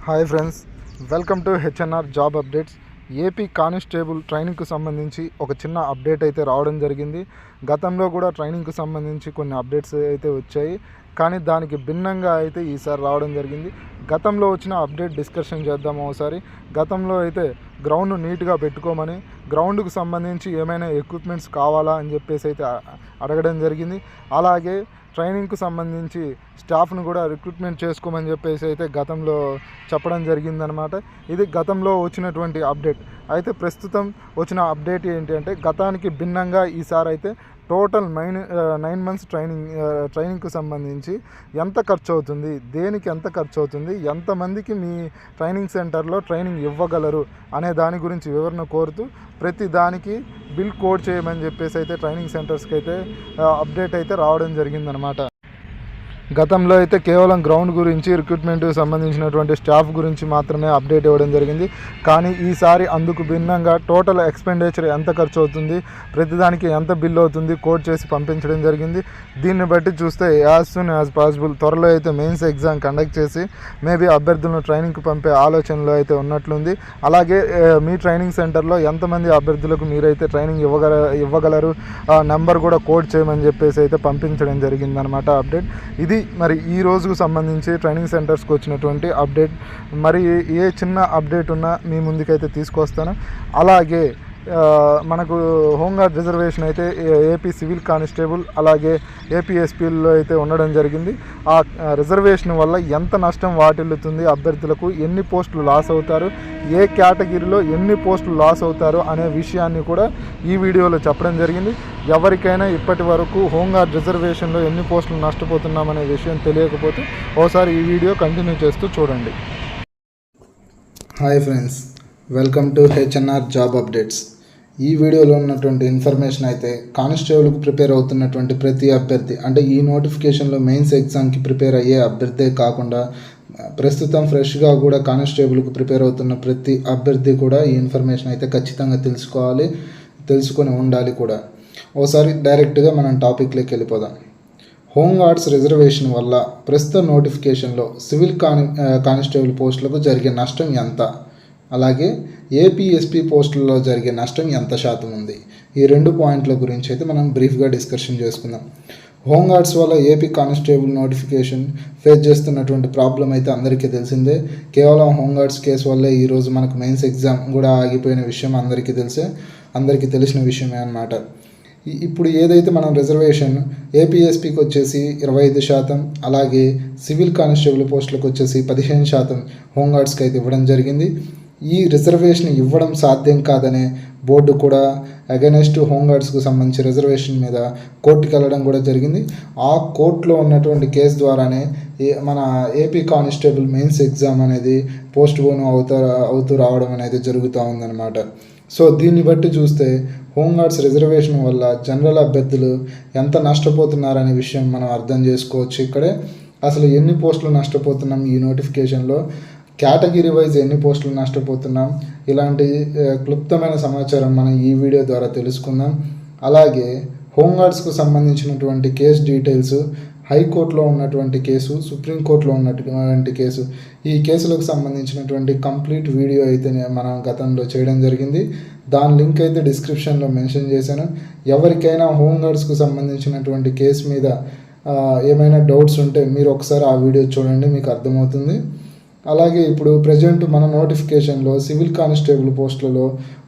Hi friends, welcome to HNR job updates. AP constable ట్రైనింగ్కు సంబంధించి ఒక చిన్న అప్డేట్ అయితే రావడం జరిగింది. గతంలో కూడా ట్రైనింగ్కు సంబంధించి కొన్ని అప్డేట్స్ అయితే వచ్చాయి, కానీ దానికి భిన్నంగా అయితే ఈసారి రావడం జరిగింది. గతంలో వచ్చిన అప్డేట్ డిస్కషన్ చేద్దాము ఒకసారి. గతంలో అయితే గ్రౌండ్ నీట్గా పెట్టుకోమని, గ్రౌండ్కు సంబంధించి ఏమైనా ఎక్విప్మెంట్స్ కావాలా అని చెప్పేసి అయితే అడగడం జరిగింది. అలాగే ట్రైనింగ్కు సంబంధించి స్టాఫ్ను కూడా రిక్రూట్మెంట్ చేసుకోమని చెప్పేసి అయితే గతంలో చెప్పడం జరిగిందనమాట. ఇది గతంలో వచ్చినటువంటి అప్డేట్. అయితే ప్రస్తుతం వచ్చిన అప్డేట్ ఏంటి అంటే, గతానికి భిన్నంగా ఈసారి అయితే టోటల్ 9 మంత్స్ ట్రైనింగ్కు సంబంధించి ఎంత ఖర్చు అవుతుంది, దేనికి ఎంత ఖర్చు అవుతుంది, ఎంతమందికి మీ ట్రైనింగ్ సెంటర్లో ట్రైనింగ్ ఇవ్వగలరు అనే దాని గురించి వివరణ కోరుతూ ప్రతి దానికి బిల్ కోడ్ చేయమని చెప్పేసి అయితే ట్రైనింగ్ సెంటర్స్కి అయితే అప్డేట్ అయితే రావడం జరిగిందనమాట. గతంలో అయితే కేవలం గ్రౌండ్ గురించి, రిక్రూట్మెంట్కి సంబంధించినటువంటి స్టాఫ్ గురించి మాత్రమే అప్డేట్ ఇవ్వడం జరిగింది. కానీ ఈసారి అందుకు భిన్నంగా టోటల్ ఎక్స్పెండిచర్ ఎంత ఖర్చు అవుతుంది, ప్రతిదానికి ఎంత బిల్ అవుతుంది కోడ్ చేసి పంపించడం జరిగింది. దీన్ని బట్టి చూస్తే యాజ్ సూన్ యాజ్ పాసిబుల్ త్వరలో అయితే మెయిన్స్ ఎగ్జామ్ కండక్ట్ చేసి మేబీ అభ్యర్థులను ట్రైనింగ్కి పంపే ఆలోచనలో అయితే ఉన్నట్లుంది. అలాగే మీ ట్రైనింగ్ సెంటర్లో ఎంతమంది అభ్యర్థులకు మీరైతే ట్రైనింగ్ ఇవ్వగలరు నెంబర్ కూడా కోడ్ చేయమని చెప్పేసి అయితే పంపించడం జరిగిందనమాట అప్డేట్. ఇది మరి ఈ రోజుకు సంబంధించి ట్రైనింగ్ సెంటర్స్కి వచ్చినటువంటి అప్డేట్. మరి ఏ చిన్న అప్డేట్ ఉన్నా మీ ముందుకైతే తీసుకొస్తాను. అలాగే మనకు హోంగార్డ్ రిజర్వేషన్ అయితే ఏపీ సివిల్ కానిస్టేబుల్ అలాగే ఏపీఎస్పీలో అయితే ఉండడం జరిగింది. ఆ రిజర్వేషన్ వల్ల ఎంత నష్టం వాటిల్లుతుంది అభ్యర్థులకు, ఎన్ని పోస్టులు లాస్ అవుతారు, ఏ కేటగిరీలో ఎన్ని పోస్టులు లాస్ అవుతారు అనే విషయాన్ని కూడా ఈ వీడియోలో చెప్పడం జరిగింది. ఎవరికైనా ఇప్పటి వరకు హోంగార్డ్ రిజర్వేషన్లో ఎన్ని పోస్టులు నష్టపోతున్నామనే విషయం తెలియకపోతే ఒకసారి ఈ వీడియో కంటిన్యూ చేస్తూ చూడండి. Hi friends, welcome to HNR job updates. ఈ వీడియోలో ఉన్నటువంటి ఇన్ఫర్మేషన్ అయితే కానిస్టేబుల్కి ప్రిపేర్ అవుతున్నటువంటి ప్రతి అభ్యర్థి, అంటే ఈ నోటిఫికేషన్లో మెయిన్స్ ఎగ్జామ్కి ప్రిపేర్ అయ్యే అభ్యర్థే కాకుండా ప్రస్తుతం ఫ్రెష్గా కూడా కానిస్టేబుల్కి ప్రిపేర్ అవుతున్న ప్రతి అభ్యర్థి కూడా ఈ ఇన్ఫర్మేషన్ అయితే ఖచ్చితంగా తెలుసుకొని ఉండాలి కూడా. ఒకసారి డైరెక్ట్గా మనం టాపిక్లోకి వెళ్ళిపోదాం. హోంగార్డ్స్ రిజర్వేషన్ వల్ల ప్రస్తుత నోటిఫికేషన్లో సివిల్ కానిస్టేబుల్ పోస్టులకు జరిగే నష్టం ఎంత, అలాగే ఏపీఎస్పీ పోస్టులలో జరిగే నష్టం ఎంత శాతం ఉంది, ఈ 2 పాయింట్ల గురించి అయితే మనం బ్రీఫ్గా డిస్కషన్ చేసుకుందాం. హోంగార్డ్స్ వల్ల ఏపీ కానిస్టేబుల్ నోటిఫికేషన్ ఫేస్ చేస్తున్నటువంటి ప్రాబ్లం అయితే అందరికీ తెలిసిందే. కేవలం హోంగార్డ్స్ కేసు వల్లే ఈరోజు మనకు మెయిన్స్ ఎగ్జామ్ కూడా ఆగిపోయిన విషయం అందరికీ తెలిసిన విషయమే అన్నమాట. ఇప్పుడు ఏదైతే మనం రిజర్వేషన్ ఏపీఎస్పీకి వచ్చేసి 25%, అలాగే సివిల్ కానిస్టేబుల్ పోస్టులకు వచ్చేసి 15% హోంగార్డ్స్కి అయితే ఇవ్వడం జరిగింది. ఈ రిజర్వేషన్ ఇవ్వడం సాధ్యం కాదనే బోర్డు కూడా అగైనెస్ట్ హోంగార్డ్స్కు సంబంధించి రిజర్వేషన్ మీద కోర్టుకి వెళ్ళడం కూడా జరిగింది. ఆ కోర్టులో ఉన్నటువంటి కేసు ద్వారానే మన ఏపీ కానిస్టేబుల్ మెయిన్స్ ఎగ్జామ్ అనేది పోస్ట్ పోన్ అవుతూ రావడం అనేది జరుగుతూ ఉందన్నమాట. సో దీన్ని బట్టి చూస్తే హోంగార్డ్స్ రిజర్వేషన్ వల్ల జనరల్ అభ్యర్థులు ఎంత నష్టపోతున్నారనే విషయం మనం అర్థం చేసుకోవచ్చు. ఇక్కడే అసలు ఎన్ని పోస్టులు నష్టపోతున్నాం, ఈ నోటిఫికేషన్లో కేటగిరీ వైజ్ ఎన్ని పోస్టులు నష్టపోతున్నాం, ఇలాంటి క్లుప్తమైన సమాచారం మనం ఈ వీడియో ద్వారా తెలుసుకుందాం. అలాగే హోంగార్డ్స్కు సంబంధించినటువంటి కేసు డీటెయిల్స్, హైకోర్టులో ఉన్నటువంటి కేసు, సుప్రీంకోర్టులో ఉన్నటువంటి కేసు, ఈ కేసులకు సంబంధించినటువంటి కంప్లీట్ వీడియో అయితే మనం గతంలో చేయడం జరిగింది. దాని లింక్ అయితే డిస్క్రిప్షన్లో మెన్షన్ చేశాను. ఎవరికైనా హోంగార్డ్స్కు సంబంధించినటువంటి కేసు మీద ఏమైనా డౌట్స్ ఉంటే మీరు ఒకసారి ఆ వీడియో చూడండి, మీకు అర్థమవుతుంది. అలాగే ఇప్పుడు ప్రజెంట్ మన నోటిఫికేషన్లో సివిల్ కానిస్టేబుల్ పోస్టులలో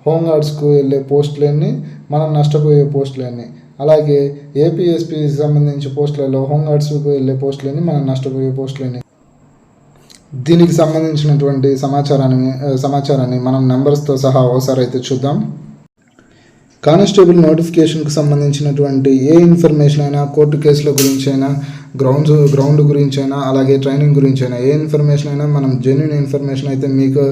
హోంగార్డ్స్కు వెళ్ళే పోస్టులన్నీ, మనం నష్టపోయే పోస్టులన్నీ, అలాగే ఏపీఎస్పీ సంబంధించి పోస్టులలో హోంగార్డ్స్కు వెళ్ళే పోస్టులన్నీ, మనం నష్టపోయే పోస్టులన్నీ. దీనికి సంబంధించినటువంటి సమాచారాన్ని మనం నెంబర్స్తో సహా ఒకసారి అయితే చూద్దాం. కానిస్టేబుల్ నోటిఫికేషన్కి సంబంధించినటువంటి ఏ ఇన్ఫర్మేషన్ అయినా, కోర్టు కేసుల గురించి అయినా, గ్రౌండ్ గురించి అయినా, అలాగే ట్రైనింగ్ గురించి అయినా, ఏ ఇన్ఫర్మేషన్ అయినా మనం జెన్యూన్ ఇన్ఫర్మేషన్ అయితే మీకు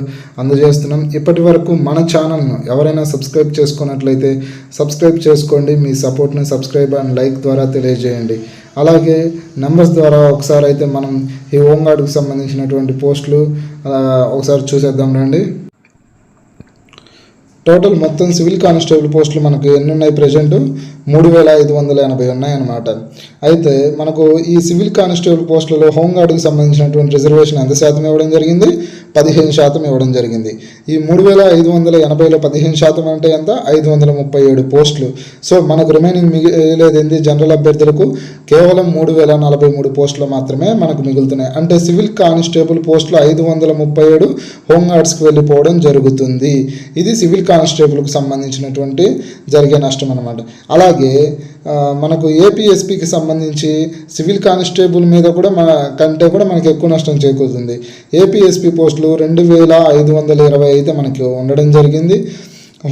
అందజేస్తున్నాం. ఇప్పటి వరకు మన ఛానల్ను ఎవరైనా సబ్స్క్రైబ్ చేసుకున్నట్లయితే సబ్స్క్రైబ్ చేసుకోండి. మీ సపోర్ట్ని సబ్స్క్రైబ్ అండ్ లైక్ ద్వారా తెలియజేయండి. అలాగే నెంబర్స్ ద్వారా ఒకసారి అయితే మనం ఈ హోంగార్డ్కి సంబంధించినటువంటి పోస్టులు ఒకసారి చూసేద్దాం రండి. టోటల్ మొత్తం సివిల్ కానిస్టేబుల్ పోస్టులు మనకు ఎన్ని ఉన్నాయి, ప్రజెంట్ 3580 ఉన్నాయన్నమాట. అయితే మనకు ఈ సివిల్ కానిస్టేబుల్ పోస్టులలో హోంగార్డ్కి సంబంధించినటువంటి రిజర్వేషన్ ఎంత శాతం ఇవ్వడం జరిగింది, 15% ఇవ్వడం జరిగింది. ఈ 3580లో 15% అంటే ఎంత? 537 పోస్టులు. సో మనకు రిమైనింగ్ మిగిలేదు ఏంది? జనరల్ అభ్యర్థులకు కేవలం 3043 పోస్టులు మాత్రమే మనకు మిగులుతున్నాయి. అంటే సివిల్ కానిస్టేబుల్ పోస్టులు 537 హోంగార్డ్స్కి వెళ్ళిపోవడం జరుగుతుంది. ఇది సివిల్ కానిస్టేబుల్కి సంబంధించినటువంటి జరిగే నష్టం అన్నమాట. అలాగే మనకు ఏపీఎస్పీకి సంబంధించి సివిల్ కానిస్టేబుల్ మీద కూడా కంటే కూడా మనకి ఎక్కువ నష్టం చేకూరుతుంది. ఏపీఎస్పీ పోస్టులు 2520 అయితే మనకి ఉండడం జరిగింది.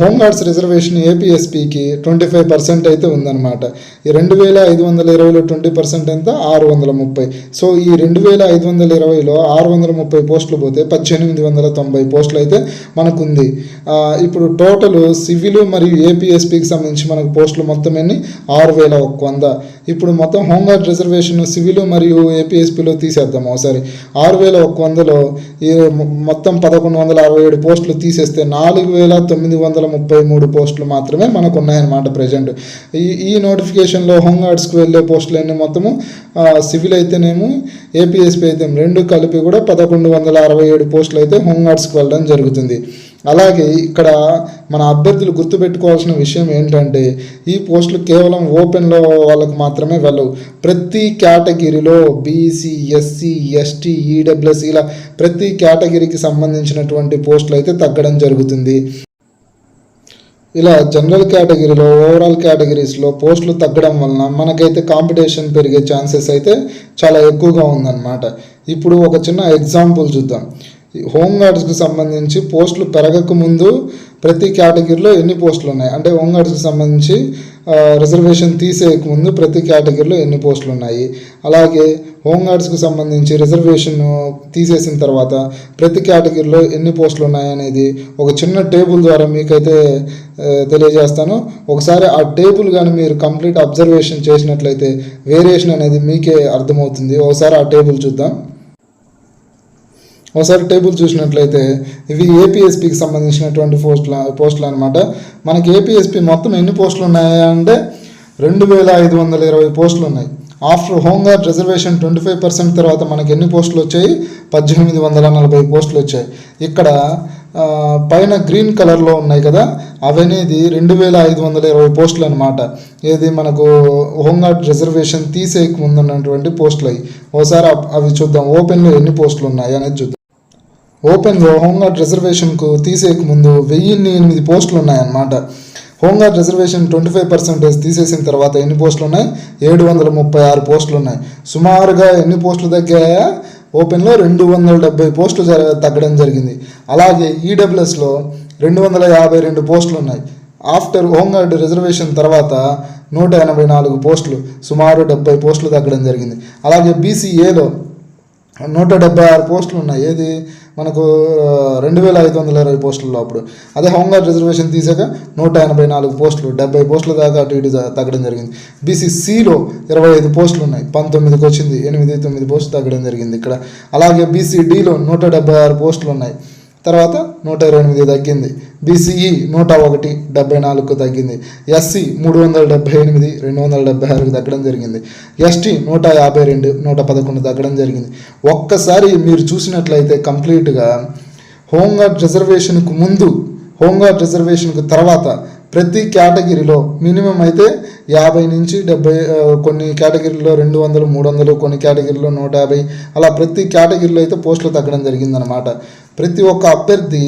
హోంగార్డ్స్ రిజర్వేషన్ ఏపీఎస్పీకి 25% అయితే ఉందన్నమాట. ఈ 2520లో 20% ఎంత? 630. సో ఈ 2520లో 630 పోస్టులు పోతే 1890 పోస్టులు అయితే మనకు ఉంది. ఇప్పుడు టోటల్ సివిల్ మరియు ఏపీఎస్పీకి సంబంధించి మనకు పోస్టులు మొత్తం ఎన్ని? 6100. ఇప్పుడు మొత్తం హోంగార్డ్ రిజర్వేషన్ సివిల్ మరియు ఏపీఎస్పీలో తీసేద్దాం ఒకసారి. 6100లో ఈ మొత్తం 1167 పోస్టులు తీసేస్తే 4933 పోస్టులు మాత్రమే మనకు ఉన్నాయన్నమాట ప్రజెంట్. ఈ నోటిఫికేషన్లో హోంగార్డ్స్కి వెళ్ళే పోస్టులు అన్నీ మొత్తము సివిల్ అయితేనేమో ఏపీఎస్పీ అయితే రెండు కలిపి కూడా 1167 పోస్టులు అయితే హోంగార్డ్స్కి వెళ్ళడం జరుగుతుంది. అలాగే ఇక్కడ మన అభ్యర్థులు గుర్తుపెట్టుకోవాల్సిన విషయం ఏంటంటే ఈ పోస్టులు కేవలం ఓపెన్లో వాళ్ళకు మాత్రమే వెళ్ళవు. ప్రతి కేటగిరీలో బీసీ, ఎస్సీ, ఎస్టీ, ఈడబ్ల్యూఎస్ ఇలా ప్రతి కేటగిరీకి సంబంధించినటువంటి పోస్టులు అయితే తగ్గడం జరుగుతుంది. ఇలా జనరల్ కేటగిరీలో, ఓవరాల్ కేటగిరీస్లో పోస్టులు తగ్గడం వలన మనకైతే కాంపిటీషన్ పెరిగే ఛాన్సెస్ అయితే చాలా ఎక్కువగా ఉందన్నమాట. ఇప్పుడు ఒక చిన్న ఎగ్జాంపుల్ చూద్దాం. హోంగార్డ్స్కి సంబంధించి పోస్టులు పెరగక ముందు ప్రతి కేటగిరీలో ఎన్ని పోస్టులు ఉన్నాయి, అంటే హోంగార్డ్స్కి సంబంధించి రిజర్వేషన్ తీసేయక ముందు ప్రతి కేటగిరీలో ఎన్ని పోస్టులు ఉన్నాయి, అలాగే హోంగార్డ్స్కి సంబంధించి రిజర్వేషన్ తీసేసిన తర్వాత ప్రతి కేటగిరీలో ఎన్ని పోస్టులు ఉన్నాయనేది ఒక చిన్న టేబుల్ ద్వారా మీకైతే తెలియజేస్తాను. ఒకసారి ఆ టేబుల్ కానీ మీరు కంప్లీట్ అబ్జర్వేషన్ చేసినట్లయితే వేరియేషన్ అనేది మీకే అర్థమవుతుంది. ఒకసారి ఆ టేబుల్ చూద్దాం. ఒకసారి టేబుల్ చూసినట్లయితే ఇవి ఏపీఎస్పీకి సంబంధించినటువంటి పోస్టులు అనమాట. మనకి ఏపీఎస్పీ మొత్తం ఎన్ని పోస్టులు ఉన్నాయా అంటే 2520 పోస్టులు ఉన్నాయి. ఆఫ్టర్ హోంగార్డ్ రిజర్వేషన్ 25% తర్వాత మనకి ఎన్ని పోస్టులు వచ్చాయి? 1840 పోస్టులు వచ్చాయి. ఇక్కడ పైన గ్రీన్ కలర్లో ఉన్నాయి కదా, అవనేది 2520 పోస్టులు అనమాట. ఏది మనకు హోంగార్డ్ రిజర్వేషన్ తీసేయక ముందు ఉన్నటువంటి పోస్టులు అవి. ఒకసారి అవి చూద్దాం. ఓపెన్లో ఎన్ని పోస్టులు ఉన్నాయి అనేది చూద్దాం. ఓపెన్లో హోంగార్డ్ రిజర్వేషన్కు తీసేయక ముందు 1008 పోస్టులు ఉన్నాయన్నమాట. హోంగార్డ్ రిజర్వేషన్ 25% తీసేసిన తర్వాత ఎన్ని పోస్టులు ఉన్నాయి? 736 పోస్టులు ఉన్నాయి. సుమారుగా ఎన్ని పోస్టులు తగ్గాయా? ఓపెన్లో 270 పోస్టులు తగ్గడం జరిగింది. అలాగే ఈడబ్ల్యూఎస్లో 252 పోస్టులు ఉన్నాయి. ఆఫ్టర్ హోంగార్డ్ రిజర్వేషన్ తర్వాత 184 పోస్టులు, సుమారు 70 పోస్టులు తగ్గడం జరిగింది. అలాగే బీసీఏలో 176 పోస్టులు ఉన్నాయి. ఏది మనకు 2520 పోస్టుల్లో అప్పుడు. అదే హోంగార్డ్ రిజర్వేషన్ తీసాక 184 పోస్టులు, 70 పోస్టుల దాకా అటు ఇటు తగ్గడం జరిగింది. బీసీసీలో 25 పోస్టులు ఉన్నాయి, 19కి వచ్చింది, 8-9 పోస్టులు తగ్గడం జరిగింది ఇక్కడ. అలాగే బీసీడీలో 176 పోస్టులు ఉన్నాయి, తర్వాత 128 తగ్గింది. బీసీఈ 101, 74కు తగ్గింది. ఎస్సీ 378, 276కు తగ్గడం జరిగింది. ఎస్టీ 152, 111 తగ్గడం జరిగింది. ఒక్కసారి మీరు చూసినట్లయితే కంప్లీట్గా హోంగార్డ్ రిజర్వేషన్కు ముందు, హోంగార్డ్ రిజర్వేషన్కు తర్వాత ప్రతి కేటగిరీలో మినిమం అయితే 50 నుంచి 70, కొన్ని కేటగిరీలో 200, 300, కొన్ని కేటగిరీలో 150, అలా ప్రతి కేటగిరీలో అయితే పోస్టులు తగ్గడం జరిగిందనమాట. ప్రతి ఒక్క అభ్యర్థి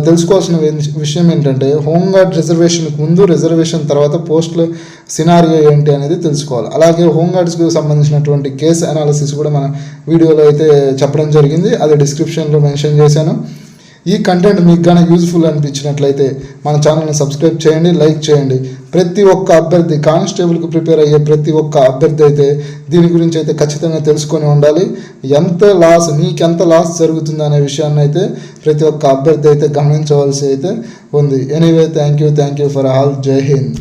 తెలుసుకోవాల్సిన విషయం ఏంటంటే హోంగార్డ్ రిజర్వేషన్కి ముందు, రిజర్వేషన్ తర్వాత పోస్టుల సినారియో ఏంటి అనేది తెలుసుకోవాలి. అలాగే హోంగార్డ్స్కి సంబంధించినటువంటి కేస్ అనాలిసిస్ కూడా మన వీడియోలో అయితే చెప్పడం జరిగింది, అది డిస్క్రిప్షన్లో మెన్షన్ చేశాను. ఈ కంటెంట్ మీకు కానీ యూజ్ఫుల్ అనిపించినట్లయితే మన ఛానల్ని సబ్స్క్రైబ్ చేయండి, లైక్ చేయండి. ప్రతి ఒక్క అభ్యర్థి, కానిస్టేబుల్కి ప్రిపేర్ అయ్యే ప్రతి ఒక్క అభ్యర్థి అయితే దీని గురించి అయితే ఖచ్చితంగా తెలుసుకొని ఉండాలి. నీకెంత లాస్ జరుగుతుంది అనే విషయాన్ని అయితే ప్రతి ఒక్క అభ్యర్థి అయితే గమనించవలసి అయితే ఉంది. Anyway, thank you for all. జై హింద్.